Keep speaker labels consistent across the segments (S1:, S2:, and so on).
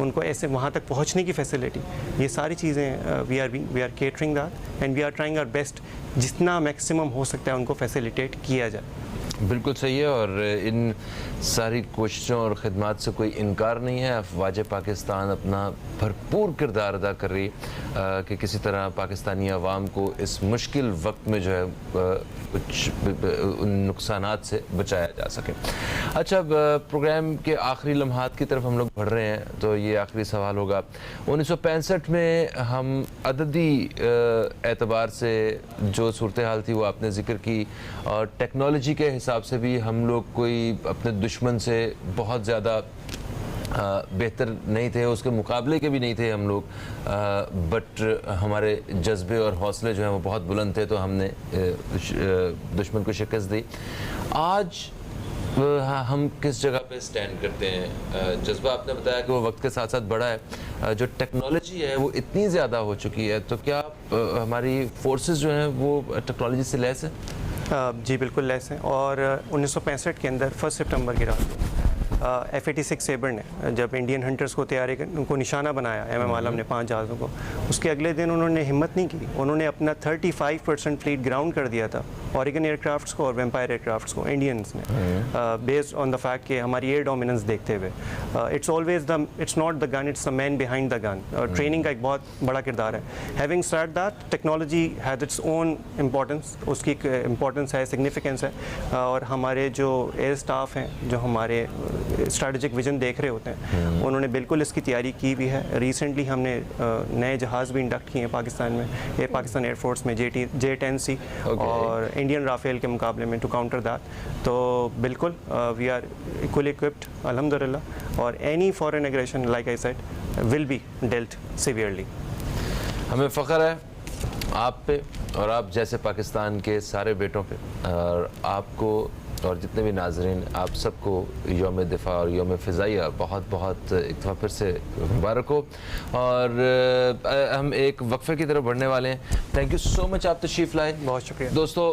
S1: उनको ऐसे वहाँ तक पहुँचने की फैसिलिटी, ये सारी चीज़ें we are catering that and we are trying our best जितना मैक्सिमम हो सकता है उनको फैसिलिटेट किया जाए।
S2: बिल्कुल सही है, और इन सारी कोशिशों और ख़िदमात से कोई इनकार नहीं है। अफवाज पाकिस्तान अपना भरपूर किरदार अदा कर रही है कि किसी तरह पाकिस्तानी अवाम को इस मुश्किल वक्त में जो है कुछ उन नुकसानात से बचाया जा सके। अच्छा, अब प्रोग्राम के आखिरी लम्हात की तरफ हम लोग बढ़ रहे हैं, तो ये आखिरी सवाल होगा। 1965 में हम अददी एतबार से जो सूरत हाल थी वो आपने ज़िक्र की, और टेक्नोलॉजी के हिसाब से भी हम लोग कोई अपने दुश्मन से बहुत ज़्यादा बेहतर नहीं थे, उसके मुकाबले के भी नहीं थे हम लोग, बट हमारे जज्बे और हौसले जो हैं वो बहुत बुलंद थे, तो हमने दुश्मन को शिकस्त दी। आज हम किस जगह पे स्टैंड करते हैं? जज्बा आपने बताया कि वो वक्त के साथ साथ बढ़ा है, जो टेक्नोलॉजी है वो इतनी ज़्यादा हो चुकी है, तो क्या हमारी फोर्सेस जो हैं वो टेक्नोलॉजी से लैस है?
S1: जी बिल्कुल लैस हैं। और 1965 के अंदर 1 सितंबर की रात को F-86 सेबर ने जब इंडियन हंटर्स को तैयारी उनको निशाना बनाया, MM आलम ने 5 जहाज़ों को, उसके अगले दिन उन्होंने हिम्मत नहीं की, उन्होंने अपना 35% फ्लीट ग्राउंड कर दिया था, ऑरिगन एयरक्राफ्ट्स को और वेम्पायर एयरक्राफ्ट्स को, इंडियंस ने, बेस्ड ऑन द फैक्ट कि हमारी एयर डोमिनेंस देखते हुए। It's not the gun, it's the man behind the gun. Training का एक बहुत बड़ा किरदार है। Having said that, technology has its own importance, उसकी एक इम्पोर्टेंस है, सिग्निफिकेंस है, और हमारे जो एयर स्टाफ हैं जो हमारे स्ट्रैटेजिक विजन देख रहे होते हैं, उन्होंने बिल्कुल इसकी तैयारी की भी है। रिसेंटली हमने नए जहाज़ भी इंडक्ट किए हैं पाकिस्तान में, ये पाकिस्तान एयरफोर्स में J-10C और इंडियन राफेल के मुकाबले में, टू काउंटर दैट। तो बिल्कुल वी आर इक्वली इक्विप्ड अल्हम्दुलिल्लाह, और any foreign aggression like I said will be dealt severely.
S2: हमें फ़ख्र है आप पे और आप जैसे पाकिस्तान के सारे बेटों पे, और आपको और जितने भी नाजरीन, आप सबको यौम दिफा और यौम फ़िज़ाइया बहुत बहुत एक दफ़ा फिर से मुबारक हो। और हम एक वक्फ़े की तरफ बढ़ने वाले हैं। थैंक यू सो मच, आप तशरीफ़ लाए।
S1: बहुत शुक्रिया
S2: दोस्तों।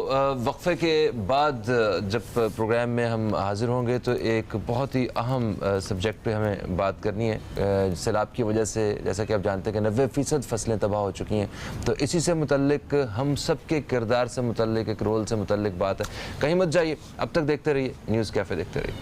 S2: वक्फ़े के बाद जब प्रोग्राम में हम हाज़िर होंगे तो एक बहुत ही अहम सब्जेक्ट पे हमें बात करनी है। सैलाब की वजह से, जैसा कि आप जानते हैं कि 90% फसलें तबाह हो चुकी हैं, तो इसी से मुतल्लिक हम सब के किरदार से मुतल्लिक, एक रोल से मुतल्लिक बात है। कहीं मत जाइए, अब तक देखते रहिए न्यूज़ कैफ़े, देखते रहिए।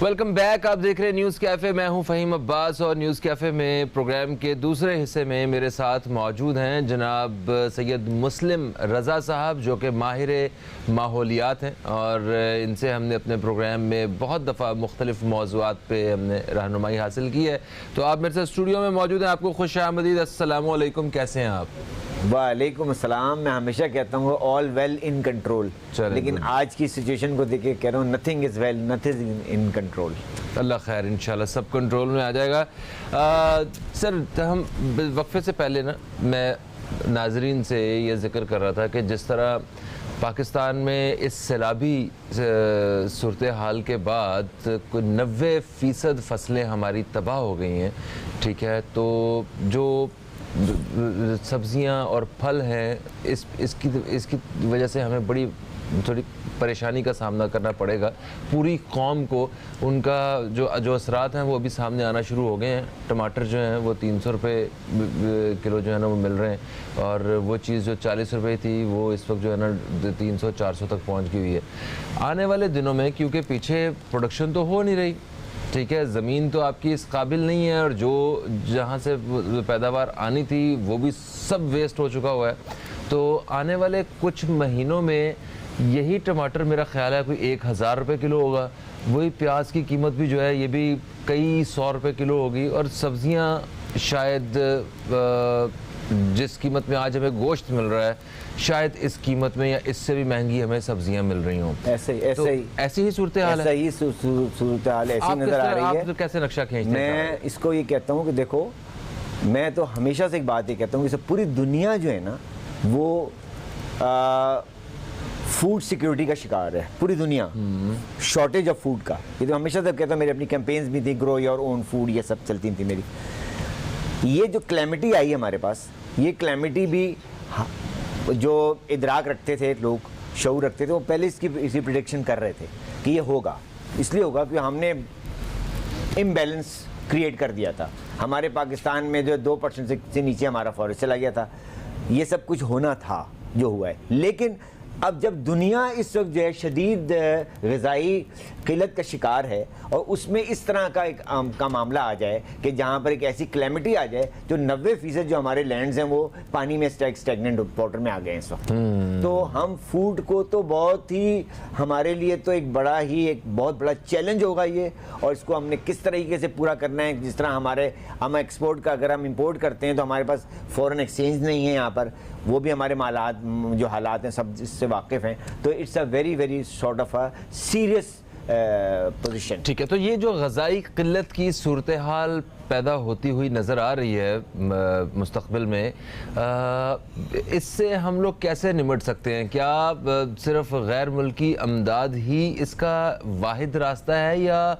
S2: वेलकम बैक, आप देख रहे हैं न्यूज़ कैफ़े। मैं हूं फ़हीम अब्बास, और न्यूज़ कैफ़े में प्रोग्राम के दूसरे हिस्से में मेरे साथ मौजूद हैं जनाब सैयद मुस्लिम रज़ा साहब, जो कि माहिर माहौलियात हैं, और इनसे हमने अपने प्रोग्राम में बहुत दफ़ा मुख्तलिफ़ मौज़ूआत पे हमने रहनुमाई हासिल की है। तो आप मेरे साथ स्टूडियो में मौजूद हैं, आपको खुश आमदीद। अस्सलामु अलैकुम, कैसे हैं आप?
S3: वालेकुम अस्सलाम। मैं हमेशा कहता हूँ ऑल वेल इन कंट्रोल, लेकिन आज की सिचुएशन को देख के कह रहा हूँ nothing is well, nothing in control.
S2: Allah खैर, इंशाल्लाह सब कंट्रोल में आ जाएगा। सर, हम वक्फे से पहले ना, मैं नाजरीन से ये जिक्र कर रहा था कि जिस तरह पाकिस्तान में इस सैलाबी सूरत हाल के बाद कोई 90% फसलें हमारी तबाह हो गई हैं, ठीक है, तो जो सब्ज़ियाँ और फल हैं, इसकी वजह से हमें बड़ी थोड़ी परेशानी का सामना करना पड़ेगा पूरी कौम को। उनका जो असरात हैं वो अभी सामने आना शुरू हो गए हैं। टमाटर जो हैं वो 300 रुपये किलो जो है ना वो मिल रहे हैं, और वो चीज़ जो 40 रुपये थी वो इस वक्त जो है ना 300-400 तक पहुंच गई हुई है। आने वाले दिनों में, क्योंकि पीछे प्रोडक्शन तो हो नहीं रही, ठीक है, ज़मीन तो आपकी इस काबिल नहीं है, और जो जहाँ से पैदावार आनी थी वो भी सब वेस्ट हो चुका हुआ है। तो आने वाले कुछ महीनों में यही टमाटर मेरा ख्याल है कोई 1000 रुपये किलो होगा, वही प्याज की कीमत भी जो है ये भी कई 100 रुपये किलो होगी, और सब्ज़ियाँ शायद जिस कीमत में आज हमें गोश्त मिल रहा है, शायद इस कीमत में या इससे भी महंगी हमें सब्जियां मिल रही हों। ऐसी ही सूरत हाल है।
S3: ऐसा ही सूरत हाल ऐसी नज़र आ रही है।
S2: आप कैसे नक्शा खींचते हैं?
S3: मैं इसको ये कहता हूँ कि देखो, मैं तो हमेशा से एक बात ये कहता हूँ कि पूरी दुनिया जो है ना वो फूड सिक्योरिटी का शिकार है पूरी दुनिया, शॉर्टेज ऑफ फूड का। ये तो हमेशा से कहता हूँ, मेरी अपनी कैंपेन्स भी थी, ग्रो योर ओन फूड, ये सब चलती थी मेरी। ये जो क्लैमिटी आई है हमारे पास, ये क्लैमिटी भी जो इदराक रखते थे लोग, शऊर रखते थे, वो पहले इसकी प्रिडिक्शन कर रहे थे कि ये होगा। इसलिए होगा कि हमने इम्बैलेंस क्रिएट कर दिया था। हमारे पाकिस्तान में जो 2% से नीचे हमारा फॉरेस्ट चला गया था, ये सब कुछ होना था जो हुआ है। लेकिन अब जब दुनिया इस वक्त जो है शदीद ग़िज़ाई किल्लत का शिकार है, और उसमें इस तरह का एक का मामला आ जाए कि जहाँ पर एक ऐसी क्लैमिटी आ जाए जो 90% जो हमारे लैंड्स हैं वो पानी में स्टैग्नेंट वाटर में आ गए हैं इस वक्त, तो हम फूड को तो बहुत ही, हमारे लिए तो एक बहुत बड़ा चैलेंज होगा ये। और इसको हमने किस तरीके से पूरा करना है, जिस तरह हम एक्सपोर्ट का, अगर हम इंपोर्ट करते हैं तो हमारे पास फ़ॉरेन एक्सचेंज नहीं है यहाँ पर, वो भी हमारे मालात जो हालात हैं सब इससे वाकिफ़ हैं। तो it's a very very sort of a serious position.
S2: ठीक है, तो ये जो ग़िज़ाई क़िल्लत की सूरत हाल पैदा होती हुई नज़र आ रही है मुस्तक़बिल में, इससे हम लोग कैसे निमट सकते हैं? क्या सिर्फ गैर मुल्की अमदाद ही इसका वाहिद रास्ता है या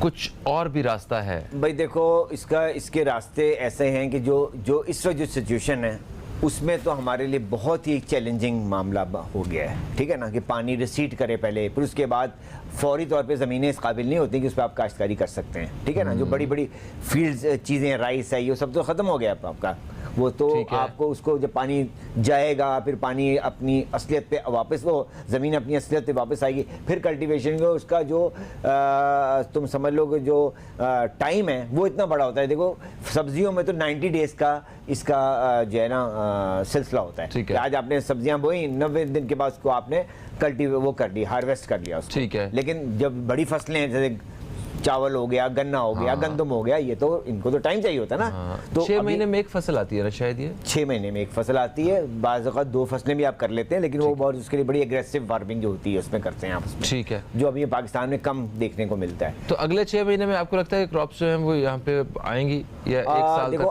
S2: कुछ और भी रास्ता है?
S3: भाई देखो, इसके रास्ते ऐसे हैं कि जो इस वक्त जो सिचुएशन है उसमें तो हमारे लिए बहुत ही चैलेंजिंग मामला हो गया है। ठीक है ना, कि पानी रिसीट करे पहले, फिर उसके बाद फौरी तौर पे ज़मीनें इस काबिल नहीं होती कि उस पर आप काश्तकारी कर सकते हैं। ठीक है ना, जो बड़ी बड़ी फील्ड्स चीज़ें, राइस है, ये सब तो ख़त्म हो गया आपका। वो तो आपको उसको जब पानी जाएगा, फिर पानी अपनी असलियत पे वापस, वो ज़मीन अपनी असलियत पे वापस आएगी, फिर कल्टीवेशन का उसका जो तुम समझ लो कि जो टाइम है वो इतना बड़ा होता है। देखो सब्जियों में तो 90 डेज़ का इसका जो है ना सिलसिला होता है कि आज आपने सब्जियां बोई, 90 दिन के बाद उसको आपने वो कर दी, हार्वेस्ट कर लिया उसको।
S2: ठीक है।
S3: लेकिन जब बड़ी फसलें जैसे चावल हो गया, गन्ना हो गया, गंदम हो गया, ये तो इनको तो टाइम चाहिए होता है ना। तो
S2: 6 महीने में एक फसल आती है ना शायद, ये
S3: 6 महीने में एक फसल आती है। बाज़ औक़ात 2 फसलें भी आप कर लेते हैं, लेकिन वो बहुत उसके लिए बड़ी एग्रेसिव फार्मिंग जो होती है उसमें करते हैं आप उसमें।
S2: ठीक है,
S3: जो अभी पाकिस्तान में कम देखने को मिलता है।
S2: तो अगले 6 महीने में आपको लगता है क्रॉप्स जो हैं वो यहाँ पे आएंगी या 1 साल?
S3: देखो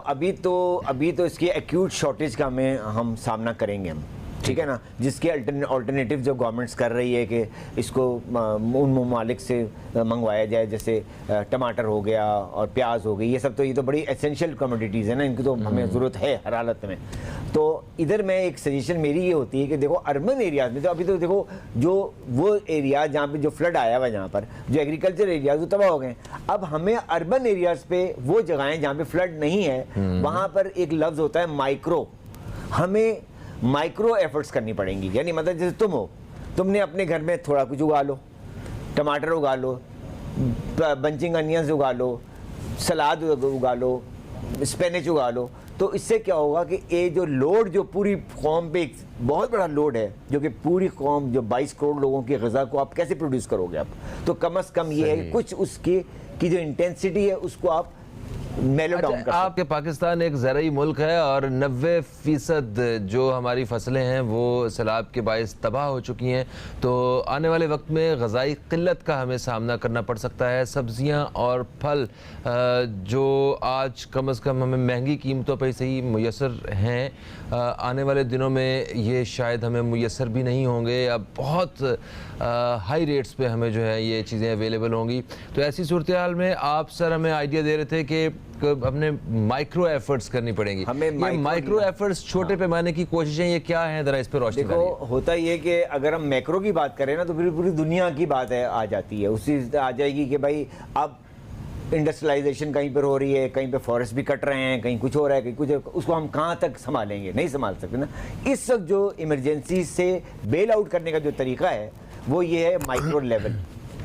S3: अभी तो इसकी एक्यूट शॉर्टेज का हम सामना करेंगे हम। ठीक है ना, जिसके अल्टरनेटिव जो गवर्नमेंट्स कर रही है कि इसको उन ममालिक से मंगवाया जाए, जैसे टमाटर हो गया और प्याज हो गई, ये तो बड़ी एसेंशियल कमोडिटीज़ है ना, इनकी तो हमें ज़रूरत है हर हालत में। तो इधर मैं एक सजेशन मेरी ये होती है कि देखो अर्बन एरियाज़ में तो अभी तो देखो जो वो एरिया जहाँ पे जो फ्लड आया हुआ है, जहाँ पर जो एग्रीकल्चर एरियाज वो तबाह हो गए। अब हमें अर्बन एरियाज़ पे वो जगहें जहाँ पे फ्लड नहीं है, वहाँ पर एक लफ्ज़ होता है माइक्रो, हमें माइक्रो एफर्ट्स करनी पड़ेंगी। यानी मतलब जैसे तुमने अपने घर में थोड़ा कुछ उगा लो, टमाटर उगा लो, बंचिंग अनियंस उगा लो, सलाद उगा लो, स्पिनच उगा लो, तो इससे क्या होगा कि ये जो लोड जो पूरी कौम पे एक बहुत बड़ा लोड है, जो कि पूरी कौम जो 22 करोड़ लोगों की ग़िज़ा को आप कैसे प्रोड्यूस करोगे आप, तो कम से कम ये है कि कुछ उसकी जो इंटेंसिटी है उसको आप मेलो डाउन कर।
S2: आपके पाकिस्तान एक ज़राई मुल्क है और 90% जो हमारी फसलें हैं वो सैलाब के बायस तबाह हो चुकी हैं, तो आने वाले वक्त में ग़िज़ाई क़िल्लत का हमें सामना करना पड़ सकता है। सब्ज़ियां और फल जो आज कम से कम हमें महंगी कीमतों पर सही मुयसर हैं, आने वाले दिनों में ये शायद हमें मुयसर भी नहीं होंगे, या बहुत हाई रेट्स पे हमें जो है ये चीज़ें अवेलेबल होंगी। तो ऐसी सूरत हाल में आप सर हमें आइडिया दे रहे थे कि अपने माइक्रो एफर्ट्स करनी पड़ेंगी। हमें माइक्रो एफर्ट्स, छोटे पैमाने की कोशिशें, ये क्या हैं, जरा इस पर रोशनी डालिए।
S3: देखो होता ये कि अगर हम मैक्रो की बात करें ना, तो फिर पूरी दुनिया की बात आ जाती है, उसी आ जाएगी कि भाई अब इंडस्ट्रियलाइजेशन कहीं पर हो रही है, कहीं पे फॉरेस्ट भी कट रहे हैं, कहीं कुछ हो रहा है, कहीं कुछ, उसको हम कहाँ तक संभालेंगे, नहीं संभाल सकते ना। इस वक्त जो इमरजेंसी से बेल आउट करने का जो तरीका है वो ये है माइक्रो लेवल।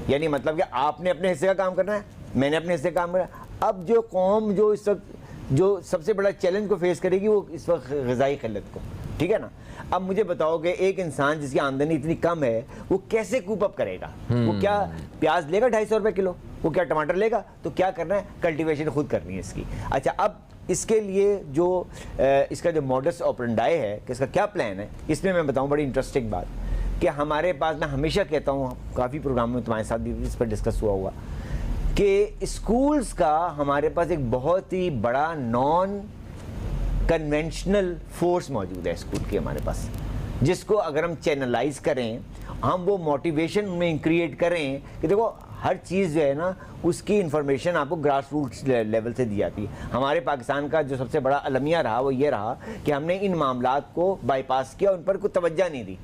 S3: यानी मतलब कि आपने अपने हिस्से का काम करना है, मैंने अपने हिस्से का काम करना है। अब जो कौम जो इस वक्त जो सबसे बड़ा चैलेंज को फेस करेगी वो इस वक्त ग़िज़ाई क़िल्लत को। ठीक है ना, अब मुझे बताओ कि एक इंसान जिसकी आमदनी इतनी कम है वो कैसे कूप अप करेगा? वो क्या प्याज लेगा 250 रुपये किलो? वो क्या टमाटर लेगा? तो क्या करना है, कल्टीवेशन खुद करनी है इसकी। अच्छा, अब इसके लिए जो इसका जो मॉडस ऑपरेंडाई है कि इसका क्या प्लान है, इसमें मैं बताऊँ बड़ी इंटरेस्टिंग बात कि हमारे पास, मैं हमेशा कहता हूँ, काफ़ी प्रोग्रामों में तुम्हारे साथ भी इस पर डिस्कस हुआ कि स्कूल्स का हमारे पास एक बहुत ही बड़ा नॉन कन्वेंशनल फोर्स मौजूद है स्कूल के हमारे पास। जिसको अगर हम चैनलाइज करें, हम वो मोटिवेशन में क्रिएट करें कि देखो हर चीज़ जो है ना उसकी इन्फॉर्मेशन आपको ग्रास रूट्स लेवल से दी जाती है। हमारे पाकिस्तान का जो सबसे बड़ा अलमिया रहा वो ये रहा कि हमने इन मामलात को बाईपास किया, उन पर कोई तवज्जो नहीं दी।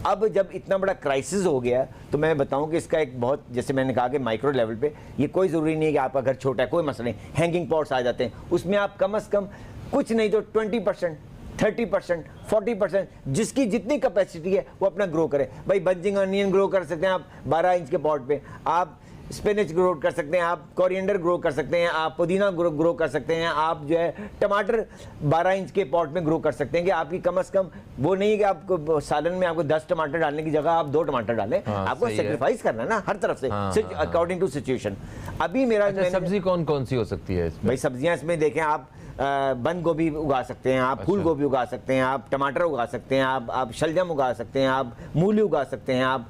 S3: अब जब इतना बड़ा क्राइसिस हो गया तो मैं बताऊं कि इसका एक बहुत, जैसे मैंने कहा कि माइक्रो लेवल पे, ये कोई ज़रूरी नहीं है कि आपका घर छोटा है, कोई मसला नहीं, हैंगिंग पॉट्स आ जाते हैं, उसमें आप कम से कम कुछ नहीं तो 20%, 30%, 40% जिसकी जितनी कैपेसिटी है वो अपना ग्रो करे। भाई बंजिंग अनियन ग्रो कर सकते हैं आप 12 इंच के पॉट पे, आप स्पिनच ग्रो कर सकते हैं, आप कोरिएंडर ग्रो कर सकते हैं, आप पुदीना ग्रो कर सकते हैं, आप जो है टमाटर 12 इंच के पॉट में ग्रो कर सकते हैं। कि आपकी कम से कम वो नहीं है कि आपको सालन में आपको 10 टमाटर डालने की जगह आप 2 टमाटर डालें। आपको सेक्रीफाइस करना है ना हर तरफ से, अकॉर्डिंग टू सिचुएशन। अभी मेरा
S2: सब्जी कौन कौन सी हो सकती है
S3: भाई? सब्जियां इसमें देखें आप, बंद गोभी उगा सकते हैं आप, फूल गोभी उगा सकते हैं आप, टमाटर उगा सकते हैं आप शलजम उगा सकते हैं आप, मूली उगा सकते हैं आप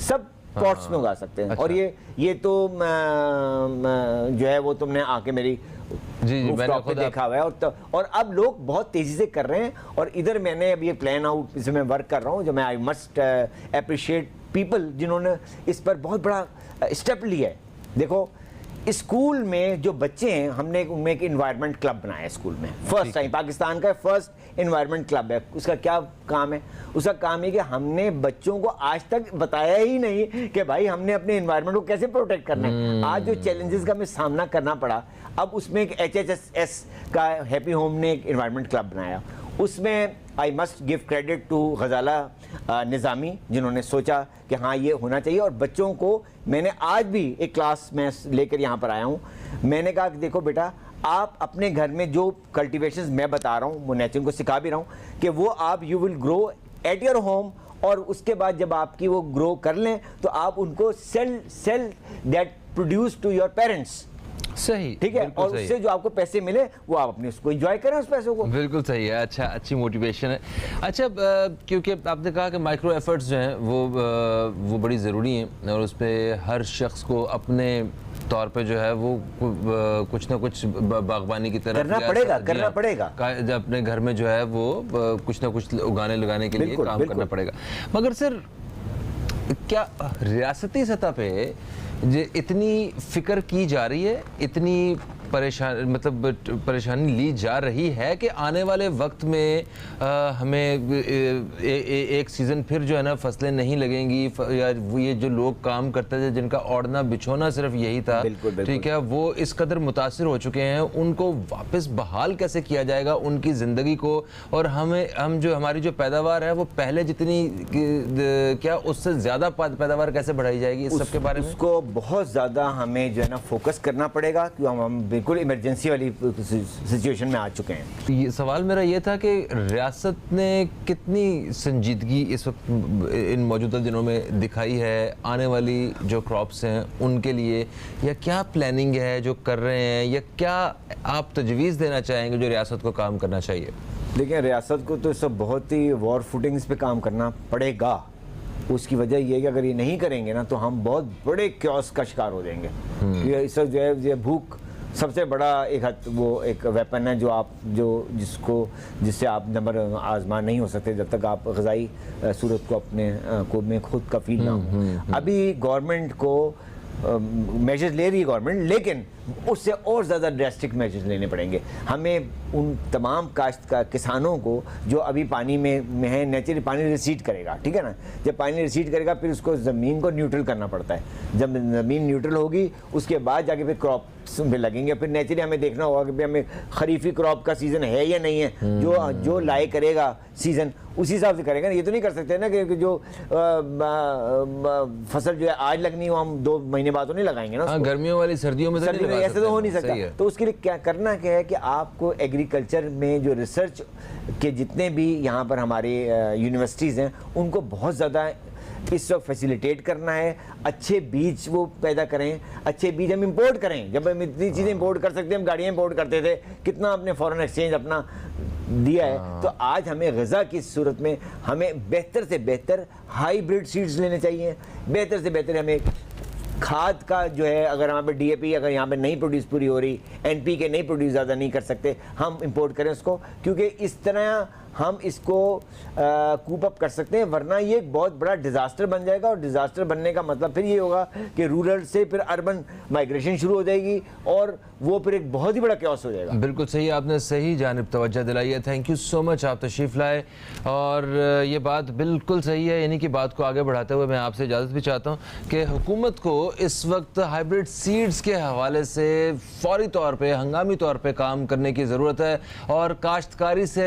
S3: सब पॉट्स में उगा सकते हैं। और ये तो जो है वो तुमने आके मेरी मैंने खुद देखा हुआ है। और अब लोग बहुत तेजी से कर रहे हैं। और इधर मैंने अब ये प्लान आउट, इसमें वर्क कर रहा हूँ, जो मैं आई मस्ट अप्रिशिएट पीपल जिन्होंने इस पर बहुत बड़ा स्टेप लिया है। देखो स्कूल में जो बच्चे हैं, हमने उनमें एक इन्वायरमेंट क्लब बनाया है स्कूल में, फर्स्ट टाइम पाकिस्तान का फर्स्ट इन्वायरमेंट क्लब है। उसका क्या काम है? उसका काम है कि हमने बच्चों को आज तक बताया ही नहीं कि भाई हमने अपने इन्वायरमेंट को कैसे प्रोटेक्ट करना है। आज जो चैलेंजेस का हमें सामना करना पड़ा, अब उसमें एक HHS का हैप्पी होम ने एक इन्वायरमेंट क्लब बनाया। उसमें I must give credit to Ghazala Nizami जिन्होंने सोचा कि हाँ ये होना चाहिए। और बच्चों को मैंने आज भी एक क्लास में लेकर यहाँ पर आया हूँ, मैंने कहा कि देखो बेटा, आप अपने घर में जो कल्टिवेशंस मैं बता रहा हूँ, वो नेचुरल को सिखा भी रहा हूँ कि वो आप you will grow at your home. और उसके बाद जब आपकी वो ग्रो कर लें तो आप उनको sell that produce to your parents.
S2: सही,
S3: ठीक है। और उससे जो आपको पैसे मिले वो आप अपने उसको एंजॉय करें उस पैसों को।
S2: बिल्कुल सही है। अच्छा, अच्छी मोटिवेशन है। अच्छा, क्योंकि आपने कहा कि माइक्रो एफर्ट्स जो हैं वो बड़ी ज़रूरी हैं और उस पर हर शख्स को अपने तौर पे जो है वो कुछ ना कुछ बागबानी की तरफ
S3: करना पड़ेगा
S2: अपने घर में जो है वो कुछ ना कुछ उगाने लगाने के लिए काम करना पड़ेगा। मगर सर, क्या रियासती सतह पे इतनी फिक्र की जा रही है, इतनी परेशानी ली जा रही है कि आने वाले वक्त में हमें एक सीज़न फिर जो है ना फसलें नहीं लगेंगी, या ये जो लोग काम करते थे जिनका ओढ़ना बिछोना सिर्फ यही था, ठीक है, वो इस कदर मुतासिर हो चुके हैं, उनको वापस बहाल कैसे किया जाएगा उनकी ज़िंदगी को? और हमारी जो पैदावार है वो पहले जितनी क्या उससे ज़्यादा पैदावार कैसे बढ़ाई जाएगी? इस सब के बारे में
S3: उसको बहुत ज़्यादा हमें जो है ना फोकस करना पड़ेगा, क्योंकि हम बिल्कुल इमरजेंसी वाली सिचुएशन में आ चुके हैं।
S2: ये सवाल मेरा ये था कि रियासत ने कितनी संजीदगी इस वक्त इन मौजूदा दिनों में दिखाई है आने वाली जो क्रॉप्स हैं उनके लिए, या क्या प्लानिंग है जो कर रहे हैं, या क्या आप तजवीज़ देना चाहेंगे जो रियासत को काम करना चाहिए?
S3: देखिए, रियासत को तो सब बहुत ही वॉर फुटिंग्स पे काम करना पड़ेगा। उसकी वजह ये है कि अगर ये नहीं करेंगे ना तो हम बहुत बड़े क्योस का शिकार हो जाएंगे। ये इस जो है भूख सबसे बड़ा एक वेपन है जिससे आप नंबर आजमा नहीं हो सकते जब तक आप ग़िज़ाई सूरत को अपने को में खुद कफील ना हो। अभी गवर्नमेंट को मेजर्स ले रही है गवर्नमेंट, लेकिन उससे और ज़्यादा ड्रेस्टिक मेजर्स लेने पड़ेंगे। हमें उन तमाम किसानों को जो अभी पानी में है, नेचुरली पानी रिसीड करेगा, ठीक है ना, जब पानी रिसीड करेगा फिर उसको ज़मीन को न्यूट्रल करना पड़ता है। जब ज़मीन न्यूट्रल होगी उसके बाद जाके फिर क्रॉप पे लगेंगे। फिर नेचुरली हमें देखना होगा कि हमें खरीफी क्रॉप का सीज़न है या नहीं है। जो लाई करेगा सीज़न उसी हिसाब से करेंगे। ये तो नहीं कर सकते ना कि जो फसल जो है आज लगनी हो हम 2 महीने बाद तो नहीं लगाएंगे ना।
S2: गर्मियों वाली सर्दियों में
S3: ऐसे तो हो नहीं सकता। तो उसके लिए क्या करना क्या है कि आपको एग्रीकल्चर में जो रिसर्च के जितने भी यहाँ पर हमारे यूनिवर्सिटीज़ हैं उनको बहुत ज़्यादा इस वक्त फैसिलिटेट करना है। अच्छे बीज वो पैदा करें, अच्छे बीज हम इंपोर्ट करें। जब हम इतनी चीज़ें इंपोर्ट कर सकते हैं, हम गाड़ियाँ इंपोर्ट करते थे, कितना अपने फॉरेन एक्सचेंज अपना दिया है। तो आज हमें ग़िज़ा की सूरत में हमें बेहतर से बेहतर हाईब्रिड सीड्स लेने चाहिए। बेहतर से बेहतर हमें खाद का जो है, अगर यहाँ पे DAP अगर यहाँ पे नहीं प्रोड्यूस पूरी हो रही, NPK नहीं प्रोड्यूस ज़्यादा नहीं कर सकते, हम इंपोर्ट करें उसको, क्योंकि इस तरह हम इसको कूप अप कर सकते हैं, वरना ये एक बहुत बड़ा डिज़ास्टर बन जाएगा। और डिज़ास्टर बनने का मतलब फिर ये होगा कि रूरल से फिर अर्बन माइग्रेशन शुरू हो जाएगी और वो फिर एक बहुत ही बड़ा क्योस हो जाएगा।
S2: बिल्कुल सही, आपने सही जानिब तवज्जो दिलाई है। थैंक यू सो मच, आप तशरीफ़ लाए और ये बात बिल्कुल सही है। यानी कि बात को आगे बढ़ाते हुए मैं आपसे इजाज़त भी चाहता हूँ कि हुकूमत को इस वक्त हाइब्रिड सीड्स के हवाले से फौरी तौर पे, हंगामी तौर पे काम करने की ज़रूरत है और काश्तकारी से